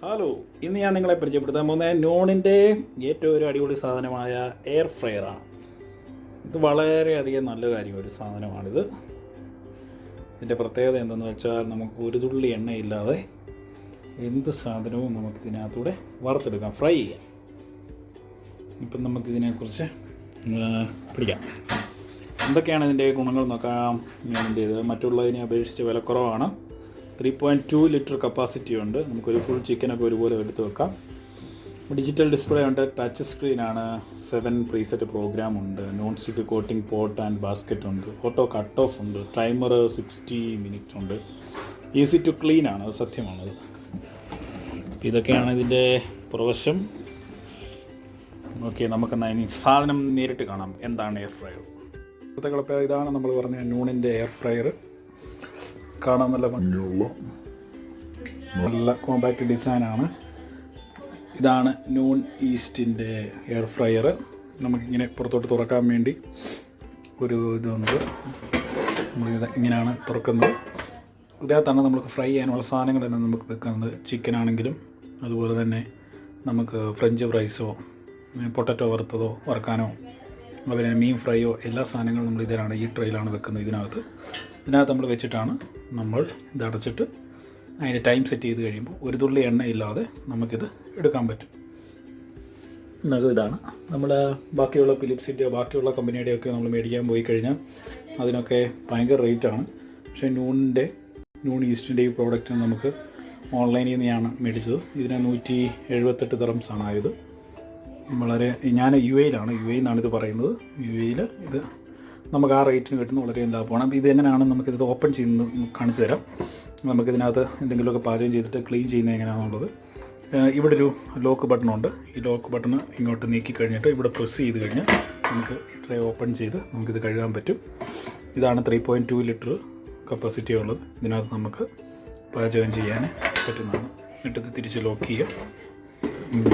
Hello, ഇന്ന് ഞാൻ നിങ്ങളെ പരിചയപ്പെടുത്താൻ പോകുന്നത് നോണിൻ്റെ ഏറ്റവും ഒരു അടിപൊളി സാധനമായ എയർ ഫ്രയറാണ്. ഇത് വളരെയധികം നല്ല ഒരു സാധനമാണിത്. ഇതിൻ്റെ പ്രത്യേകത എന്തെന്ന് വെച്ചാൽ നമുക്ക് ഒരു തുള്ളി എണ്ണയില്ലാതെ എന്ത് സാധനവും നമുക്ക് ഇതിനകത്തൂടെ വറുത്തെടുക്കാം, ഫ്രൈ ചെയ്യാം. ഇപ്പം നമുക്കിതിനെക്കുറിച്ച് പിടിക്കാം. എന്തൊക്കെയാണ് ഇതിൻ്റെ ഗുണങ്ങൾ നോക്കാം. നോണിൻ്റേത് മറ്റുള്ളതിനെ അപേക്ഷിച്ച് വിലക്കുറവാണ്. 3.2 ലിറ്റർ കപ്പാസിറ്റി ഉണ്ട്. നമുക്കൊരു ഫുൾ ചിക്കനൊക്കെ ഒരുപോലെ എടുത്ത് വെക്കാം. ഡിജിറ്റൽ ഡിസ്പ്ലേ ഉണ്ട്, ടച്ച് സ്ക്രീനാണ്, 7 പ്രീസെറ്റ് പ്രോഗ്രാം ഉണ്ട്, non stick coating pot and basket ഉണ്ട്, ഓട്ടോ കട്ട് ഓഫ് ഉണ്ട്, ടൈമർ 60 മിനിറ്റ് ഉണ്ട്, ഈസി ടു ക്ലീൻ ആണ്, അത് സത്യമാണത്. ഇതൊക്കെയാണ് ഇതിൻ്റെ പ്രവശം. ഓക്കെ, നമുക്കെന്നാൽ ഇനി സാധനം നേരിട്ട് കാണാം. എന്താണ് എയർ ഫ്രയർ? ഇതാണ് നമ്മൾ പറഞ്ഞ നോണിൻ്റെ എയർ ഫ്രയർ. കാണാൻ നല്ല ഭംഗിയുള്ള നല്ല കോമ്പാക്റ്റ് ഡിസൈനാണ്. ഇതാണ് നോൺ ഈസ്റ്റിൻ്റെ എയർ ഫ്രയർ. നമുക്കിങ്ങനെ പുറത്തോട്ട് തുറക്കാൻ വേണ്ടി ഒരു ഇതുണ്ട്. നമ്മളിത് ഇങ്ങനെയാണ് തുറക്കുന്നത്. ഇതിനകത്താണ് നമുക്ക് ഫ്രൈ ചെയ്യാനുള്ള സാധനങ്ങളെല്ലാം നമുക്ക് വെക്കുന്നത്. ചിക്കനാണെങ്കിലും അതുപോലെ തന്നെ നമുക്ക് ഫ്രഞ്ച് ഫ്രൈസോ പൊട്ടറ്റോ വറുത്തതോ വറുക്കാനോ അതുപോലെ മീൻ ഫ്രൈയോ എല്ലാ സാധനങ്ങളും നമ്മൾ ഇതിലാണ്, ഈ ട്രെയിലാണ് വെക്കുന്നത്. ഇതിനകത്ത് നമ്മൾ വെച്ചിട്ടാണ് നമ്മൾ ഇത് അടച്ചിട്ട് അതിൻ്റെ ടൈം സെറ്റ് ചെയ്ത് കഴിയുമ്പോൾ ഒരു തുള്ളി എണ്ണയില്ലാതെ നമുക്കിത് എടുക്കാൻ പറ്റും. ഇതാണ് നമ്മൾ ബാക്കിയുള്ള ഫിലിപ്സിൻ്റെയോ ബാക്കിയുള്ള കമ്പനിയുടെയൊക്കെ നമ്മൾ മേടിക്കാൻ പോയി കഴിഞ്ഞാൽ അതിനൊക്കെ ഭയങ്കര റേറ്റാണ്. പക്ഷേ നോൺ ഈസ്റ്റിൻ്റെ ഈ പ്രോഡക്റ്റിന് നമുക്ക് ഓൺലൈനിൽ നിന്നാണ് മേടിച്ചത്. ഇതിന് 178 ദിർഹംസാണ് ആയത്. ഞാൻ യു എയിലാണ്, യു എയിൽ നിന്നാണ് ഇത് പറയുന്നത്. യു എയിൽ ഇത് നമുക്ക് ആ റേറ്റിന് കിട്ടുന്ന വളരെ ലാഭമാണ്. അപ്പോൾ ഇത് എങ്ങനെയാണ് നമുക്കിത് ഓപ്പൺ ചെയ്യുന്നത് കാണിച്ചു തരാം. നമുക്കിതിനകത്ത് എന്തെങ്കിലുമൊക്കെ പാചകം ചെയ്തിട്ട് ക്ലീൻ ചെയ്യുന്നത് എങ്ങനെയാണെന്നുള്ളത്. ഇവിടെ ഒരു ലോക്ക് ബട്ടണുണ്ട്. ഈ ലോക്ക് ബട്ടൺ ഇങ്ങോട്ട് നീക്കി കഴിഞ്ഞിട്ട് ഇവിടെ പ്രസ് ചെയ്ത് കഴിഞ്ഞാൽ നമുക്ക് ട്രേ ഓപ്പൺ ചെയ്ത് നമുക്കിത് കഴുകാൻ പറ്റും. ഇതാണ് 3.2 ലിറ്റർ കപ്പാസിറ്റി ഉള്ളത്. ഇതിനകത്ത് നമുക്ക് പാചകം ചെയ്യാൻ പറ്റുന്നതാണ്. എന്നിട്ട് തിരിച്ച് ലോക്ക് ചെയ്യുക,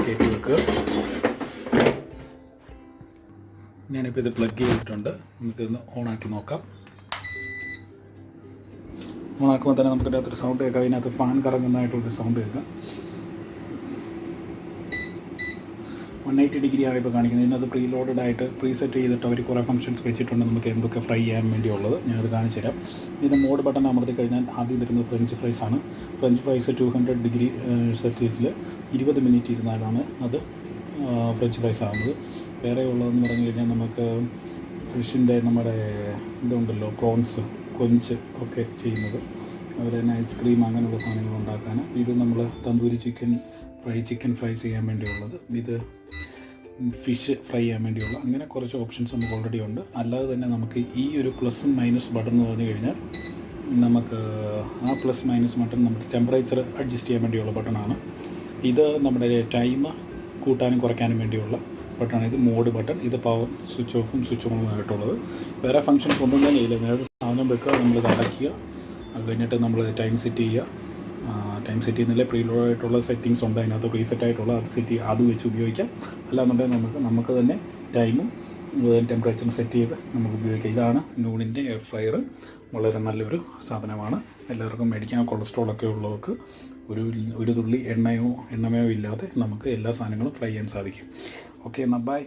കയറ്റി വെക്കുക. ഞാനിപ്പോൾ ഇത് പ്ലഗ് ചെയ്തിട്ടുണ്ട്. നമുക്കിതൊന്ന് ഓണാക്കി നോക്കാം. ഓണാക്കുമ്പോൾ തന്നെ നമുക്ക് ഇതിനകത്തൊരു സൗണ്ട് കേൾക്കാം. ഇതിനകത്ത് ഫാൻ കറങ്ങുന്നതായിട്ടുള്ളൊരു സൗണ്ട് കേൾക്കാം. 180 ഡിഗ്രിയാണ് ഇപ്പോൾ കാണിക്കുന്നത്. ഇതിനകത്ത് പ്രീ ലോഡഡായിട്ട് പ്രീസെറ്റ് ചെയ്തിട്ട് അവർ കുറേ ഫംഗ്ഷൻസ് വെച്ചിട്ടുണ്ട് നമുക്ക് എന്തൊക്കെ ഫ്രൈ ചെയ്യാൻ വേണ്ടിയുള്ളത്. ഞാനത് കാണിച്ചു തരാം. ഇതിൻ്റെ മോഡ് ബട്ടൺ അമർത്തി കഴിഞ്ഞാൽ ആദ്യം വരുന്നത് ഫ്രഞ്ച് ഫ്രൈസ് ആണ്. ഫ്രഞ്ച് ഫ്രൈസ് 200 ഡിഗ്രി സെൽഷ്യസിൽ 20 മിനിറ്റ് ഇരുന്നാലാണ് അത് ഫ്രഞ്ച് ഫ്രൈസ് ആകുന്നത്. വേറെ ഉള്ളതെന്ന് പറഞ്ഞു കഴിഞ്ഞാൽ നമുക്ക് ഫിഷിൻ്റെ നമ്മുടെ ഇതുണ്ടല്ലോ, പ്രോൺസ്, കൊഞ്ച് ഒക്കെ ചെയ്യുന്നത്, അതുപോലെ തന്നെ ഐസ്ക്രീം അങ്ങനെയുള്ള സാധനങ്ങൾ ഉണ്ടാക്കാൻ. ഇത് നമ്മൾ തന്തൂരി ചിക്കൻ ഫ്രൈ ചെയ്യാൻ വേണ്ടിയുള്ളത്, ഇത് ഫിഷ് ഫ്രൈ ചെയ്യാൻ വേണ്ടിയുള്ള, അങ്ങനെ കുറച്ച് ഓപ്ഷൻസ് നമുക്ക് ഓൾറെഡി ഉണ്ട്. അല്ലാതെ തന്നെ നമുക്ക് ഈ ഒരു പ്ലസും മൈനസ് ബട്ടൺ എന്ന് പറഞ്ഞു കഴിഞ്ഞാൽ നമുക്ക് ആ പ്ലസ് മൈനസ് ബട്ടൺ നമുക്ക് ടെമ്പറേച്ചർ അഡ്ജസ്റ്റ് ചെയ്യാൻ വേണ്ടിയുള്ള ബട്ടണാണ്. ഇത് നമ്മുടെ ടൈം കൂട്ടാനും കുറയ്ക്കാനും വേണ്ടിയുള്ള ബട്ടണാണ്. ഇത് മോഡ് ബട്ടൺ. ഇത് പവർ സ്വിച്ച് ഓഫും സ്വിച്ച് ഓണും ആയിട്ടുള്ളത്. വേറെ ഫങ്ഷൻസ് ഒന്നും തന്നെ ഇല്ല. നേരത്തെ സാധനം വെക്കുക, നമ്മളിത് അടയ്ക്കുക, അത് കഴിഞ്ഞിട്ട് നമ്മൾ ടൈം സെറ്റ് ചെയ്യുക. ടൈം സെറ്റ് ചെയ്യുന്നില്ല, പ്രീ ലോഡായിട്ടുള്ള സെറ്റിങ്സ് ഉണ്ട് അതിനകത്ത്, പ്രീസെറ്റ് ആയിട്ടുള്ള അത് സെറ്റ് ചെയ്യുക, അത് വെച്ച് ഉപയോഗിക്കാം. അല്ലാന്നുണ്ടെങ്കിൽ നമുക്ക് തന്നെ ടൈമും ടെമ്പറേച്ചറും സെറ്റ് ചെയ്ത് നമുക്ക് ഉപയോഗിക്കാം. ഇതാണ് നോണിൻ്റെ എയർ ഫ്രയർ. വളരെ നല്ലൊരു സാധനമാണ്. എല്ലാവർക്കും മേടിക്കാൻ കൊളസ്ട്രോളൊക്കെ ഉള്ളവർക്ക് ഒരു തുള്ളി എണ്ണമയോ ഇല്ലാതെ നമുക്ക് എല്ലാ സാധനങ്ങളും ഫ്രൈ ചെയ്യാൻ സാധിക്കും. ഓക്കെ, എന്നാൽ ബൈ.